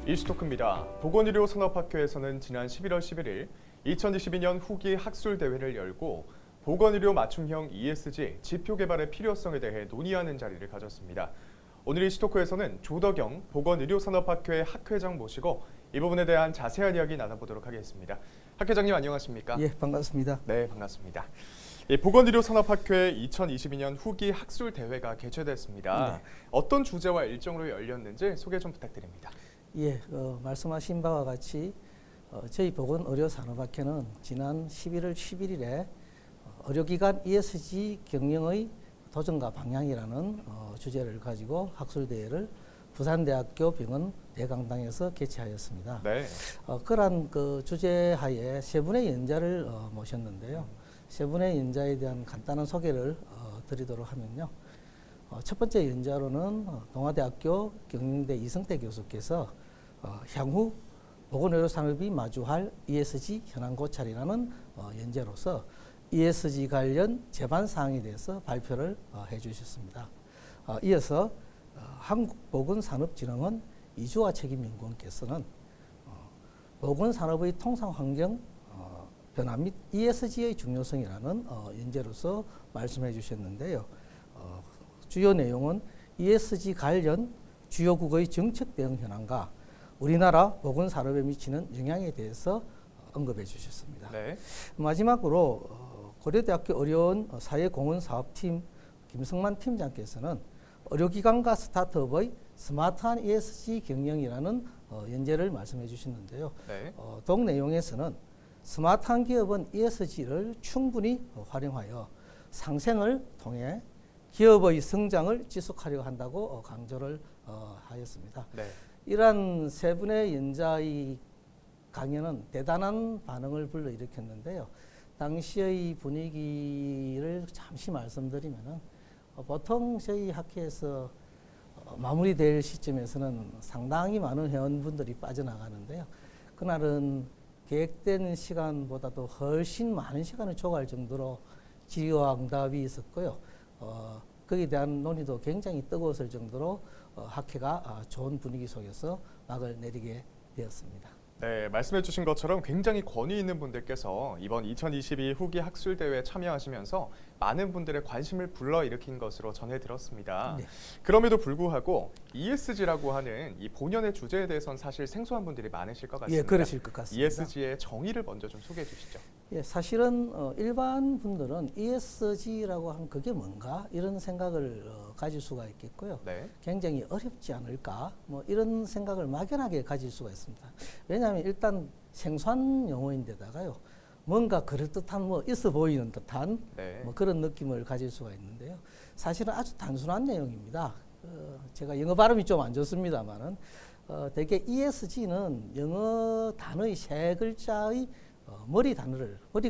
이슈토크입니다. 보건의료 산업학회에서는 지난 11월 11일 2022년 후기 학술대회를 열고 보건의료 맞춤형 ESG 지표 개발의 필요성에 대해 논의하는 자리를 가졌습니다. 오늘 이슈토크에서는 조덕영 보건의료산업학회 학회장 모시고 이 부분에 대한 자세한 이야기 나눠보도록 하겠습니다. 학회장님 안녕하십니까? 예, 반갑습니다. 네, 반갑습니다. 보건의료산업학회 2022년 후기 학술대회가 개최됐습니다. 네. 어떤 주제와 일정으로 열렸는지 소개 좀 부탁드립니다. 예, 말씀하신 바와 같이 저희 보건의료산업학회는 지난 11월 11일에 의료기관 ESG 경영의 도전과 방향이라는 주제를 가지고 학술대회를 부산대학교 병원 대강당에서 개최하였습니다. 네. 그러한 그 주제하에 세 분의 연자를 모셨는데요. 세 분의 연자에 대한 간단한 소개를 드리도록 하면요. 첫 번째 연자로는 동아대학교 경영대 이성태 교수께서 향후 보건의료산업이 마주할 ESG 현안 고찰이라는 연재로서 ESG 관련 제반 사항에 대해서 발표를 해주셨습니다. 이어서 한국보건산업진흥원 이주화 책임연구원께서는 보건산업의 통상환경 변화 및 ESG의 중요성이라는 연재로서 말씀해 주셨는데요. 주요 내용은 ESG 관련 주요국의 정책 대응 현황과 우리나라 보건산업에 미치는 영향에 대해서 언급해 주셨습니다. 네. 마지막으로 고려대학교 의료원 사회공헌사업팀 김성만 팀장께서는 의료기관과 스타트업의 스마트한 ESG 경영이라는 연재를 말씀해 주셨는데요. 네. 동 내용에서는 스마트한 기업은 ESG를 충분히 활용하여 상생을 통해 기업의 성장을 지속하려 한다고 강조를 하였습니다. 네. 이러한 세 분의 연자의 강연은 대단한 반응을 불러일으켰는데요. 당시의 분위기를 잠시 말씀드리면은 보통 저희 학회에서 마무리될 시점에서는 상당히 많은 회원분들이 빠져나가는데요. 그날은 계획된 시간보다도 훨씬 많은 시간을 초과할 정도로 질의와 응답이 있었고요. 거기에 대한 논의도 굉장히 뜨거웠을 정도로 학회가 좋은 분위기 속에서 막을 내리게 되었습니다. 네, 말씀해 주신 것처럼 굉장히 권위 있는 분들께서 이번 2022 후기 학술대회에 참여하시면서 많은 분들의 관심을 불러일으킨 것으로 전해 들었습니다. 네. 그럼에도 불구하고 ESG라고 하는 이 본연의 주제에 대해서는 사실 생소한 분들이 많으실 것 같습니다. 예, 그러실 것 같습니다. ESG의 정의를 먼저 좀 소개해 주시죠. 예, 사실은 일반 분들은 ESG라고 하면 그게 뭔가 이런 생각을 가질 수가 있겠고요. 네. 굉장히 어렵지 않을까 뭐 이런 생각을 막연하게 가질 수가 있습니다. 왜냐하면 일단 생소한 용어인데다가요. 뭔가 그럴듯한 뭐 있어 보이는 듯한 네. 뭐 그런 느낌을 가질 수가 있는데요. 사실은 아주 단순한 내용입니다. 제가 영어 발음이 좀 안 좋습니다만은 대개 ESG는 영어 단어의 세 글자의 머리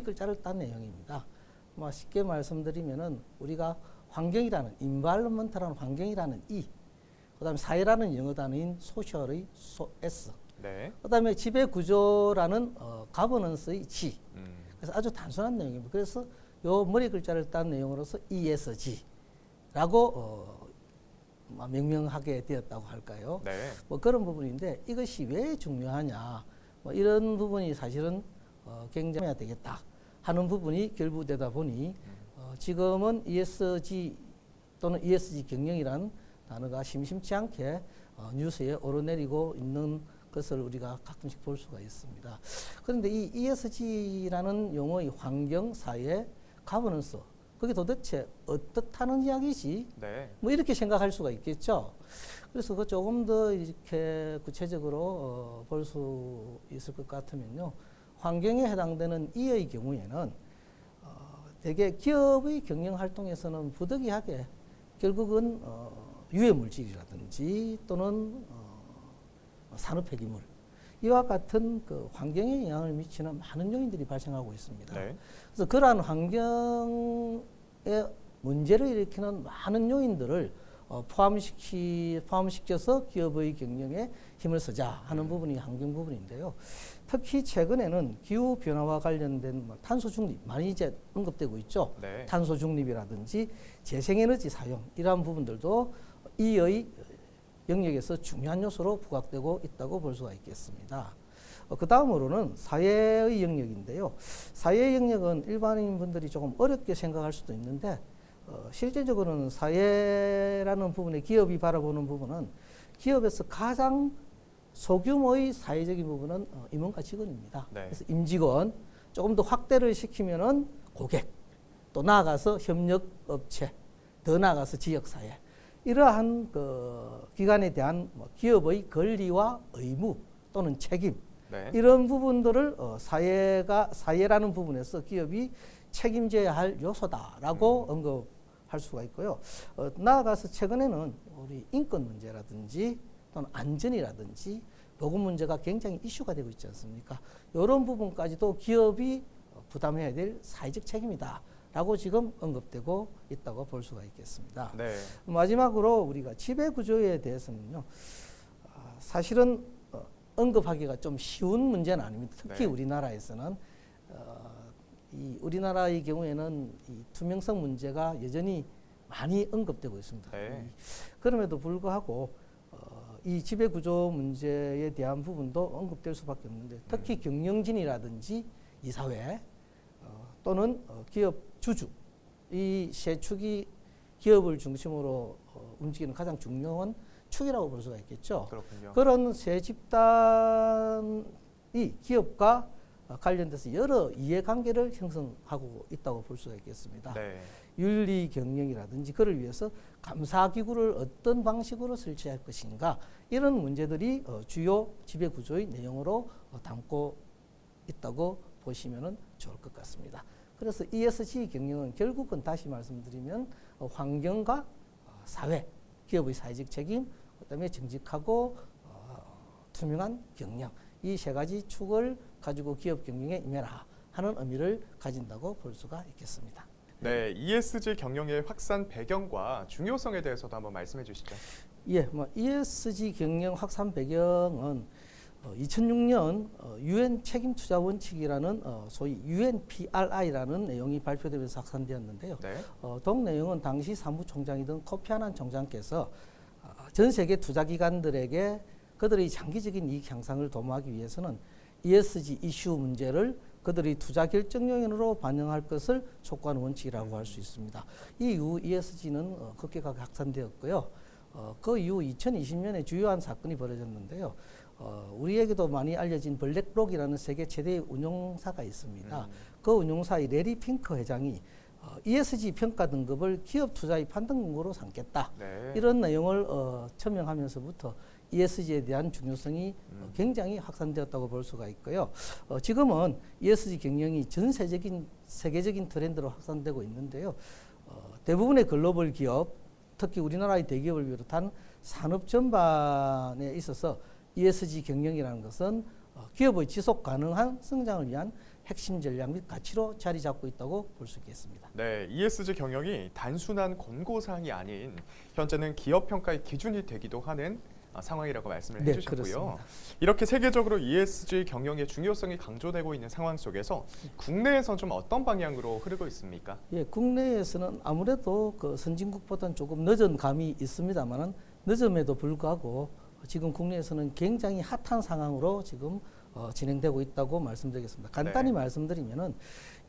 글자를 딴 내용입니다. 뭐 쉽게 말씀드리면은 우리가 환경이라는 environment라는 환경이라는 E, 그다음에 사회라는 영어 단어인 social의 S, 네. 그다음에 지배 구조라는 governance의 G. 그래서 아주 단순한 내용입니다. 그래서 요 머리 글자를 딴 내용으로서 ESG라고 명명하게 되었다고 할까요? 네. 뭐 그런 부분인데 이것이 왜 중요하냐? 뭐 이런 부분이 사실은 굉장히 해야 되겠다 하는 부분이 결부되다 보니 지금은 ESG 또는 ESG 경영이란 단어가 심심치 않게 뉴스에 오르내리고 있는 것을 우리가 가끔씩 볼 수가 있습니다. 그런데 이 ESG라는 용어의 환경, 사회, 가버넌스 그게 도대체 어떻다는 이야기지? 네. 뭐 이렇게 생각할 수가 있겠죠. 그래서 그 조금 더 이렇게 구체적으로 볼 수 있을 것 같으면요. 환경에 해당되는 E의 경우에는 대개 기업의 경영 활동에서는 부득이하게 결국은 유해 물질이라든지 또는 산업 폐기물 이와 같은 그 환경에 영향을 미치는 많은 요인들이 발생하고 있습니다. 네. 그래서 그러한 환경에 문제를 일으키는 많은 요인들을 포함시켜서 기업의 경영에 힘을 쓰자 하는 부분이 환경 부분인데요. 특히 최근에는 기후 변화와 관련된 탄소 중립 많이 이제 언급되고 있죠. 네. 탄소 중립이라든지 재생에너지 사용 이러한 부분들도 이의 영역에서 중요한 요소로 부각되고 있다고 볼 수가 있겠습니다. 그 다음으로는 사회의 영역인데요. 사회 영역은 일반인 분들이 조금 어렵게 생각할 수도 있는데 실제적으로는 사회라는 부분에 기업이 바라보는 부분은 기업에서 가장 소규모의 사회적인 부분은 임원과 직원입니다. 네. 그래서 임직원 조금 더 확대를 시키면은 고객, 또 나아가서 협력업체, 더 나아가서 지역사회, 이러한 그 기관에 대한 기업의 권리와 의무 또는 책임, 네. 이런 부분들을 사회라는 부분에서 기업이 책임져야 할 요소다라고 언급할 수가 있고요. 나아가서 최근에는 우리 인권 문제라든지 또는 안전이라든지 보건 문제가 굉장히 이슈가 되고 있지 않습니까? 이런 부분까지도 기업이 부담해야 될 사회적 책임이다라고 지금 언급되고 있다고 볼 수가 있겠습니다. 네. 마지막으로 우리가 지배 구조에 대해서는요, 사실은 언급하기가 좀 쉬운 문제는 아닙니다. 특히 네. 우리나라에서는 이 우리나라의 경우에는 이 투명성 문제가 여전히 많이 언급되고 있습니다. 네. 그럼에도 불구하고 이 지배 구조 문제에 대한 부분도 언급될 수밖에 없는데, 특히 경영진이라든지 이사회 또는 기업 주주, 이 세 축이 기업을 중심으로 움직이는 가장 중요한 축이라고 볼 수가 있겠죠. 그렇군요. 그런 세 집단이 기업과 관련돼서 여러 이해관계를 형성하고 있다고 볼 수가 있겠습니다. 네. 윤리 경영이라든지 그를 위해서 감사기구를 어떤 방식으로 설치할 것인가, 이런 문제들이 주요 지배구조의 내용으로 담고 있다고 보시면 좋을 것 같습니다. 그래서 ESG 경영은 결국은 다시 말씀드리면 환경과 사회, 기업의 사회적 책임, 그다음에 정직하고 투명한 경영, 이 세 가지 축을 가지고 기업 경영에 임해라 하는 의미를 가진다고 볼 수가 있겠습니다. 네, ESG 경영의 확산 배경과 중요성에 대해서도 한번 말씀해 주시죠. 예, ESG 경영 확산 배경은 2006년 UN 책임 투자 원칙이라는 소위 UNPRI라는 내용이 발표되면서 확산되었는데요. 네. 동 내용은 당시 사무총장이던 코피 아난 총장께서 전 세계 투자기관들에게 그들의 장기적인 이익 향상을 도모하기 위해서는 ESG 이슈 문제를 그들의 투자 결정 요인으로 반영할 것을 촉구하는 원칙이라고 할 수 있습니다. 이 이후 ESG는 급격하게 확산되었고요. 그 이후 2020년에 주요한 사건이 벌어졌는데요. 우리에게도 많이 알려진 블랙록이라는 세계 최대의 운용사가 있습니다. 그 운용사의 레리 핑커 회장이 ESG 평가 등급을 기업 투자의 판단 근거로 삼겠다. 네. 이런 내용을 천명하면서부터 ESG에 대한 중요성이 굉장히 확산되었다고 볼 수가 있고요. 지금은 ESG 경영이 전 세계적인 트렌드로 확산되고 있는데요. 대부분의 글로벌 기업, 특히 우리나라의 대기업을 비롯한 산업 전반에 있어서 ESG 경영이라는 것은 기업의 지속 가능한 성장을 위한 핵심 전략 및 가치로 자리 잡고 있다고 볼 수 있겠습니다. 네, ESG 경영이 단순한 권고사항이 아닌 현재는 기업 평가의 기준이 되기도 하는 상황이라고 말씀을 네, 해주셨고요. 그렇습니다. 이렇게 세계적으로 ESG 경영의 중요성이 강조되고 있는 상황 속에서 국내에선 좀 어떤 방향으로 흐르고 있습니까? 예, 국내에서는 아무래도 그 선진국보다는 조금 늦은 감이 있습니다만은 늦음에도 불구하고 지금 국내에서는 굉장히 핫한 상황으로 지금 진행되고 있다고 말씀드리겠습니다. 간단히 말씀드리면은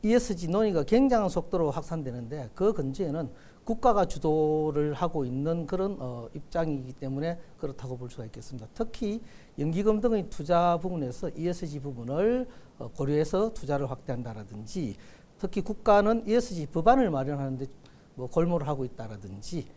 ESG 논의가 굉장한 속도로 확산되는데 그 근저에는 국가가 주도를 하고 있는 그런 입장이기 때문에 그렇다고 볼 수가 있겠습니다. 특히 연기금 등의 투자 부분에서 ESG 부분을 고려해서 투자를 확대한다라든지, 특히 국가는 ESG 법안을 마련하는데 골몰을 하고 있다라든지,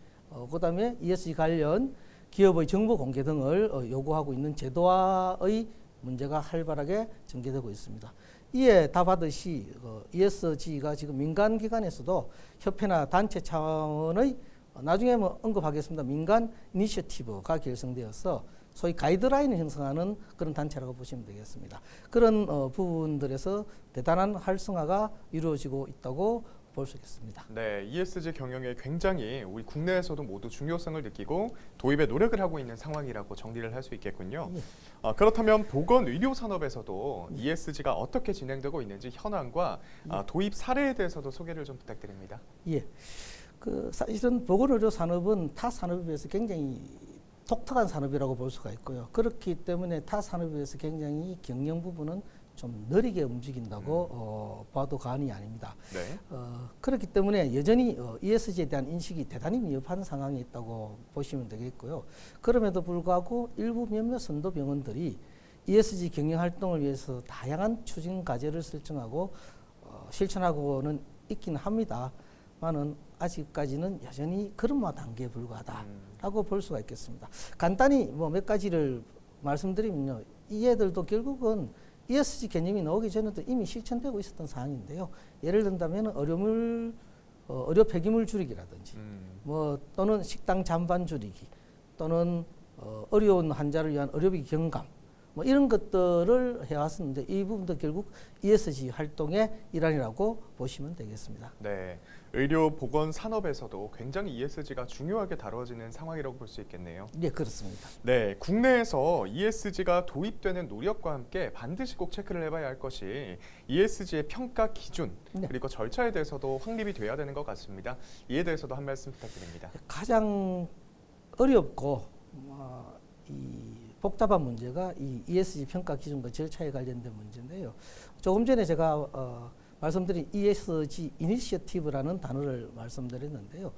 그다음에 ESG 관련 기업의 정보 공개 등을 요구하고 있는 제도화의 문제가 활발하게 전개되고 있습니다. 이에 답하듯이 ESG가 지금 민간 기관에서도 협회나 단체 차원의 나중에 언급하겠습니다. 민간 이니셔티브가 결성되어서 소위 가이드라인을 형성하는 그런 단체라고 보시면 되겠습니다. 그런 부분들에서 대단한 활성화가 이루어지고 있다고 볼 수 있겠습니다. 네, ESG 경영에 굉장히 우리 국내에서도 모두 중요성을 느끼고 도입에 노력을 하고 있는 상황이라고 정리를 할 수 있겠군요. 예. 그렇다면 보건 의료 산업에서도 ESG가 어떻게 진행되고 있는지 현황과 도입 사례에 대해서도 소개를 좀 부탁드립니다. 예, 사실은 보건의료 산업은 타 산업에 비해서 굉장히 독특한 산업이라고 볼 수가 있고요. 그렇기 때문에 타 산업에 비해서 굉장히 경영 부분은 좀 느리게 움직인다고 봐도 과언이 아닙니다. 네. 그렇기 때문에 여전히 ESG에 대한 인식이 대단히 미흡한 상황에 있다고 보시면 되겠고요. 그럼에도 불구하고 일부 몇몇 선도 병원들이 ESG 경영 활동을 위해서 다양한 추진 과제를 설정하고 실천하고는 있긴 합니다만은 아직까지는 여전히 걸음마 단계에 불과하다라고 볼 수가 있겠습니다. 간단히 뭐 몇 가지를 말씀드리면요, 이 애들도 결국은 ESG 개념이 나오기 전에도 이미 실천되고 있었던 사항인데요. 예를 든다면 의료 폐기물 줄이기라든지, 뭐 또는 식당 잔반 줄이기, 또는 어려운 환자를 위한 의료비 경감, 뭐 이런 것들을 해왔었는데 이 부분도 결국 ESG 활동의 일환이라고 보시면 되겠습니다. 네, 의료 보건 산업에서도 굉장히 ESG가 중요하게 다뤄지는 상황이라고 볼 수 있겠네요. 네, 그렇습니다. 네, 국내에서 ESG가 도입되는 노력과 함께 반드시 꼭 체크를 해봐야 할 것이 ESG의 평가 기준 네. 그리고 절차에 대해서도 확립이 돼야 되는 것 같습니다. 이에 대해서도 한 말씀 부탁드립니다. 가장 어렵고 이 복잡한 문제가 이 ESG 평가 기준과 절차에 관련된 문제인데요. 조금 전에 제가 말씀드린 ESG 이니셔티브라는 단어를 말씀드렸는데요.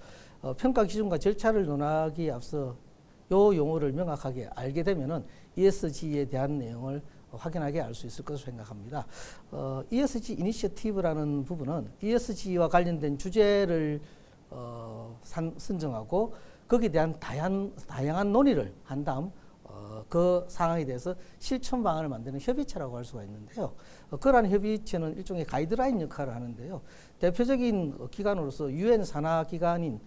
평가 기준과 절차를 논하기에 앞서 요 용어를 명확하게 알게 되면은 ESG에 대한 내용을 확연하게 알 수 있을 것으로 생각합니다. ESG 이니셔티브라는 부분은 ESG와 관련된 주제를 선정하고 거기에 대한 다양한 논의를 한 다음 그 상황에 대해서 실천 방안을 만드는 협의체라고 할 수가 있는데요. 그러한 협의체는 일종의 가이드라인 역할을 하는데요. 대표적인 기관으로서 유엔 산하 기관인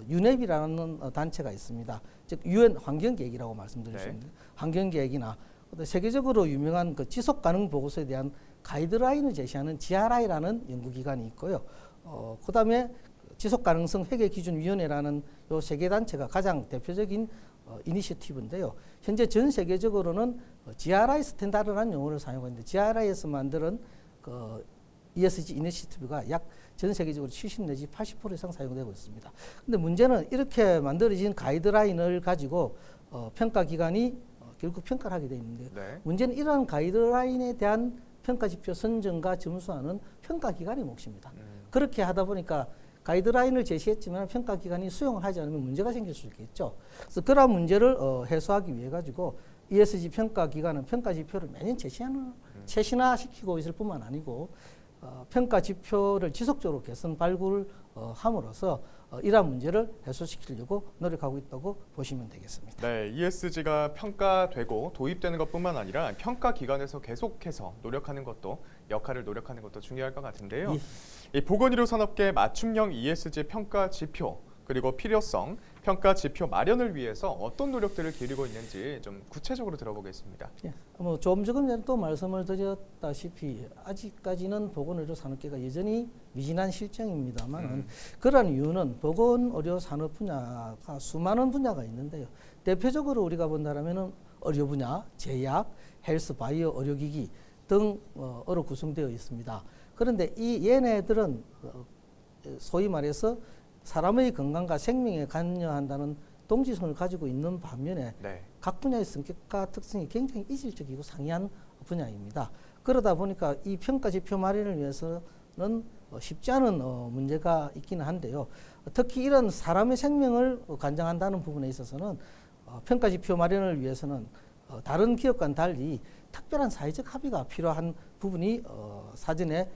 유넵이라는 단체가 있습니다. 즉 유엔 환경계획이라고 말씀드릴 수 있는데 환경계획이나 세계적으로 유명한 그 지속가능 보고서에 대한 가이드라인을 제시하는 GRI라는 연구기관이 있고요. 그다음에 지속가능성 회계기준위원회라는 요 세 개 단체가 가장 대표적인 이니셔티브인데요. 현재 전 세계적으로는 GRI 스탠다드라는 용어를 사용하고 있는데 GRI에서 만드는 ESG 이니셔티브가 약 전 세계적으로 70 내지 80% 이상 사용되고 있습니다. 근데 문제는 이렇게 만들어진 가이드라인을 가지고 평가기관이 결국 평가를 하게 되어 있는데요. 네. 문제는 이러한 가이드라인에 대한 평가지표 선정과 점수하는 평가기관의 몫입니다. 그렇게 하다 보니까 가이드라인을 제시했지만 평가기관이 수용을 하지 않으면 문제가 생길 수 있겠죠. 그래서 그러한 문제를 해소하기 위해 가지고 ESG 평가기관은 평가지표를 매년 최신화시키고 있을 뿐만 아니고 평가지표를 지속적으로 개선 발굴함으로써 이러한 문제를 해소시키려고 노력하고 있다고 보시면 되겠습니다. 네, ESG가 평가되고 도입되는 것뿐만 아니라 평가 기관에서 계속해서 역할을 노력하는 것도 중요할 것 같은데요. 이 보건의료 산업계 맞춤형 ESG 평가 지표 그리고 필요성, 평가 지표 마련을 위해서 어떤 노력들을 기울이고 있는지 좀 구체적으로 들어보겠습니다. 예, 뭐 조금 전에 또 말씀을 드렸다시피 아직까지는 보건의료 산업계가 여전히 미진한 실정입니다만 그러한 이유는 보건의료 산업 분야가 수많은 분야가 있는데요. 대표적으로 우리가 본다면은 의료 분야, 제약, 헬스, 바이오, 의료기기 등으로 구성되어 있습니다. 그런데 이 얘네들은 소위 말해서 사람의 건강과 생명에 관여한다는 동지성을 가지고 있는 반면에 각 분야의 성격과 특성이 굉장히 이질적이고 상이한 분야입니다. 그러다 보니까 이 평가 지표 마련을 위해서는 쉽지 않은 문제가 있기는 한데요. 특히 이런 사람의 생명을 관장한다는 부분에 있어서는 평가 지표 마련을 위해서는 다른 기업과는 달리 특별한 사회적 합의가 필요한 부분이 사전에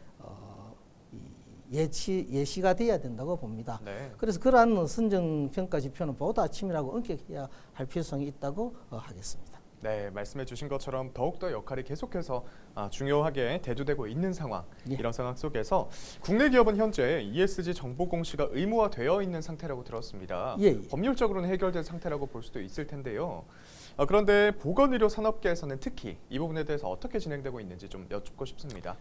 예시가 돼야 된다고 봅니다. 네. 그래서 그러한 선정 평가 지표는 보다 치밀하고 엄격해야 할 필요성이 있다고 하겠습니다. 네, 말씀해 주신 것처럼 더욱더 역할이 계속해서 중요하게 대두되고 있는 상황, 이런 상황 속에서 국내 기업은 현재 ESG 정보 공시가 의무화되어 있는 상태라고 들었습니다. 법률적으로는 해결된 상태라고 볼 수도 있을 텐데요. 그런데 보건의료 산업계에서는 특히 이 부분에 대해서 어떻게 진행되고 있는지 좀 여쭙고 싶습니다.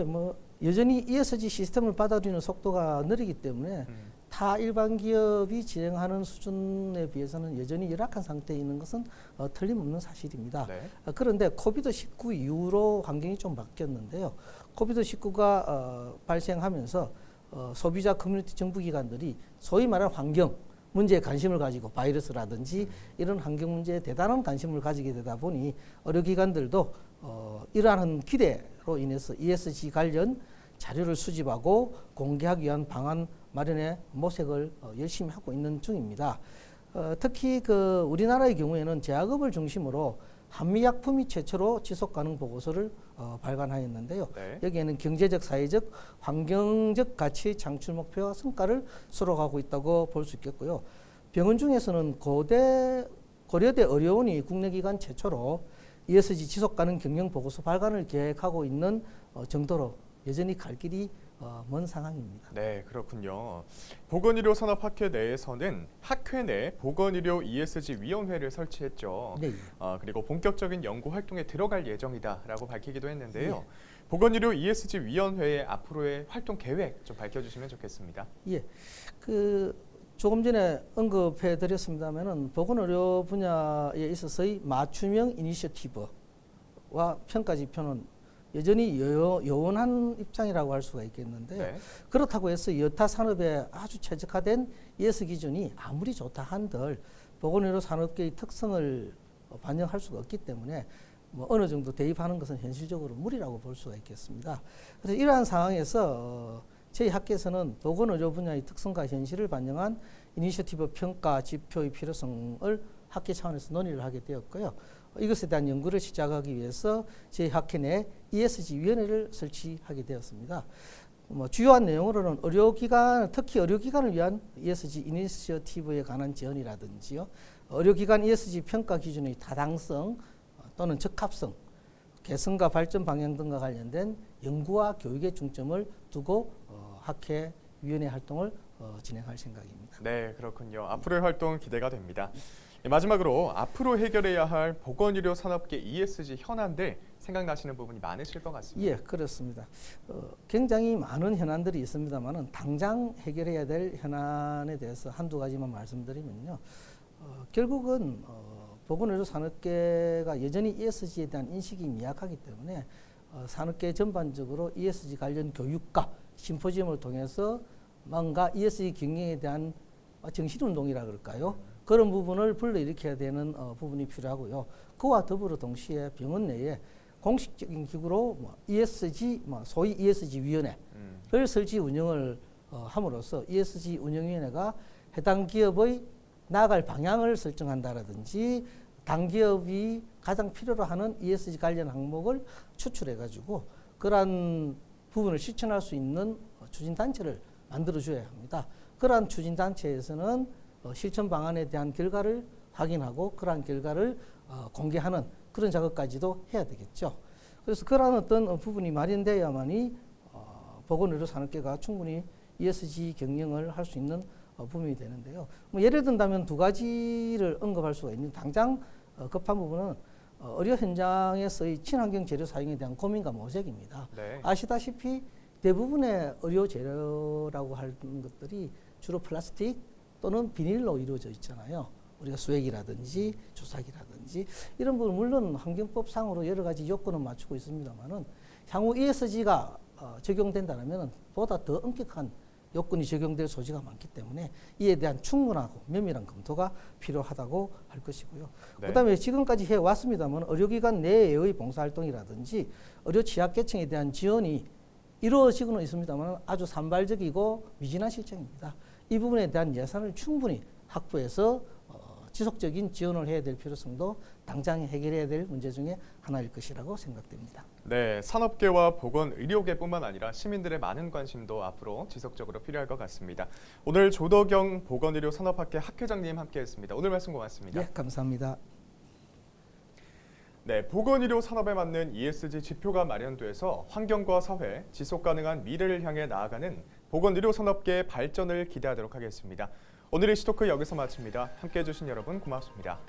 뭐 여전히 ESG 시스템을 받아들이는 속도가 느리기 때문에 타 일반 기업이 진행하는 수준에 비해서는 여전히 열악한 상태에 있는 것은 틀림없는 사실입니다. 그런데 코비드-19 이후로 환경이 좀 바뀌었는데요. 코비드-19가 발생하면서 소비자 커뮤니티 정부기관들이 소위 말하는 환경, 문제에 관심을 가지고 바이러스라든지 이런 환경 문제에 대단한 관심을 가지게 되다 보니 의료기관들도 이러한 기대로 인해서 ESG 관련 자료를 수집하고 공개하기 위한 방안 마련에 모색을 열심히 하고 있는 중입니다. 특히 우리나라의 경우에는 제약업을 중심으로 한미약품이 최초로 지속가능 보고서를 발간하였는데요. 네. 여기에는 경제적, 사회적, 환경적 가치의 창출 목표와 성과를 수록하고 있다고 볼 수 있겠고요. 병원 중에서는 고려대 의료원이 국내 기관 최초로 ESG 지속가능 경영 보고서 발간을 계획하고 있는 정도로 여전히 갈 길이 먼 상황입니다. 네, 그렇군요. 보건의료산업학회 내에서는 학회 내 보건의료 ESG 위원회를 설치했죠. 네. 그리고 본격적인 연구 활동에 들어갈 예정이다라고 밝히기도 했는데요. 예. 보건의료 ESG 위원회의 앞으로의 활동 계획 좀 밝혀주시면 좋겠습니다. 예, 조금 전에 언급해 드렸습니다만은 보건의료 분야에 있어서의 맞춤형 이니셔티브와 평가 지표는 여전히 요원한 입장이라고 할 수가 있겠는데요. 네. 그렇다고 해서 여타 산업에 아주 최적화된 ES 기준이 아무리 좋다 한들 보건의료 산업계의 특성을 반영할 수가 없기 때문에 어느 정도 대입하는 것은 현실적으로 무리라고 볼 수가 있겠습니다. 그래서 이러한 상황에서 저희 학계에서는 보건의료 분야의 특성과 현실을 반영한 이니셔티브 평가 지표의 필요성을 학계 차원에서 논의를 하게 되었고요. 이것에 대한 연구를 시작하기 위해서 저희 학회 내 ESG 위원회를 설치하게 되었습니다. 주요한 내용으로는 특히 의료기관을 위한 ESG 이니셔티브에 관한 제언이라든지요, 의료기관 ESG 평가 기준의 타당성 또는 적합성, 개선과 발전 방향 등과 관련된 연구와 교육에 중점을 두고 학회 위원회 활동을 진행할 생각입니다. 네, 그렇군요. 앞으로의 활동 기대가 됩니다. 마지막으로 앞으로 해결해야 할 보건의료 산업계 ESG 현안들 생각나시는 부분이 많으실 것 같습니다. 예, 그렇습니다. 굉장히 많은 현안들이 있습니다만은 당장 해결해야 될 현안에 대해서 한두 가지만 말씀드리면요. 결국은 보건의료 산업계가 여전히 ESG에 대한 인식이 미약하기 때문에 산업계 전반적으로 ESG 관련 교육과 심포지엄을 통해서 뭔가 ESG 경영에 대한 정신운동이라 그럴까요? 그런 부분을 불러일으켜야 되는 부분이 필요하고요. 그와 더불어 동시에 병원 내에 공식적인 기구로 ESG, 소위 ESG 위원회를 설치 운영을 함으로써 ESG 운영위원회가 해당 기업의 나아갈 방향을 설정한다라든지 당 기업이 가장 필요로 하는 ESG 관련 항목을 추출해가지고 그러한 부분을 실천할 수 있는 추진단체를 만들어줘야 합니다. 그러한 추진단체에서는 실천 방안에 대한 결과를 확인하고 그러한 결과를 공개하는 그런 작업까지도 해야 되겠죠. 그래서 그러한 어떤 부분이 마련되어야만이 보건의료 산업계가 충분히 ESG 경영을 할 수 있는 부분이 되는데요. 예를 든다면 두 가지를 언급할 수가 있는 당장 급한 부분은 의료 현장에서의 친환경 재료 사용에 대한 고민과 모색입니다. 네. 아시다시피 대부분의 의료 재료라고 하는 것들이 주로 플라스틱 또는 비닐로 이루어져 있잖아요. 우리가 수액이라든지 주사기라든지 이런 부분 물론 환경법상으로 여러 가지 요건은 맞추고 있습니다만은 향후 ESG가 적용된다면 보다 더 엄격한 요건이 적용될 소지가 많기 때문에 이에 대한 충분하고 면밀한 검토가 필요하다고 할 것이고요. 네. 그다음에 지금까지 해왔습니다만 의료기관 내의 봉사활동이라든지 의료 취약계층에 대한 지원이 이루어지고는 있습니다만 아주 산발적이고 미진한 실정입니다. 이 부분에 대한 예산을 충분히 확보해서 지속적인 지원을 해야 될 필요성도 당장 해결해야 될 문제 중에 하나일 것이라고 생각됩니다. 네, 산업계와 보건의료계뿐만 아니라 시민들의 많은 관심도 앞으로 지속적으로 필요할 것 같습니다. 오늘 조덕영 보건의료 산업학회 학회장님 함께했습니다. 오늘 말씀 고맙습니다. 네, 감사합니다. 네, 보건의료 산업에 맞는 ESG 지표가 마련돼서 환경과 사회, 지속가능한 미래를 향해 나아가는 보건의료 산업계의 발전을 기대하도록 하겠습니다. 오늘의 시토크 여기서 마칩니다. 함께해 주신 여러분 고맙습니다.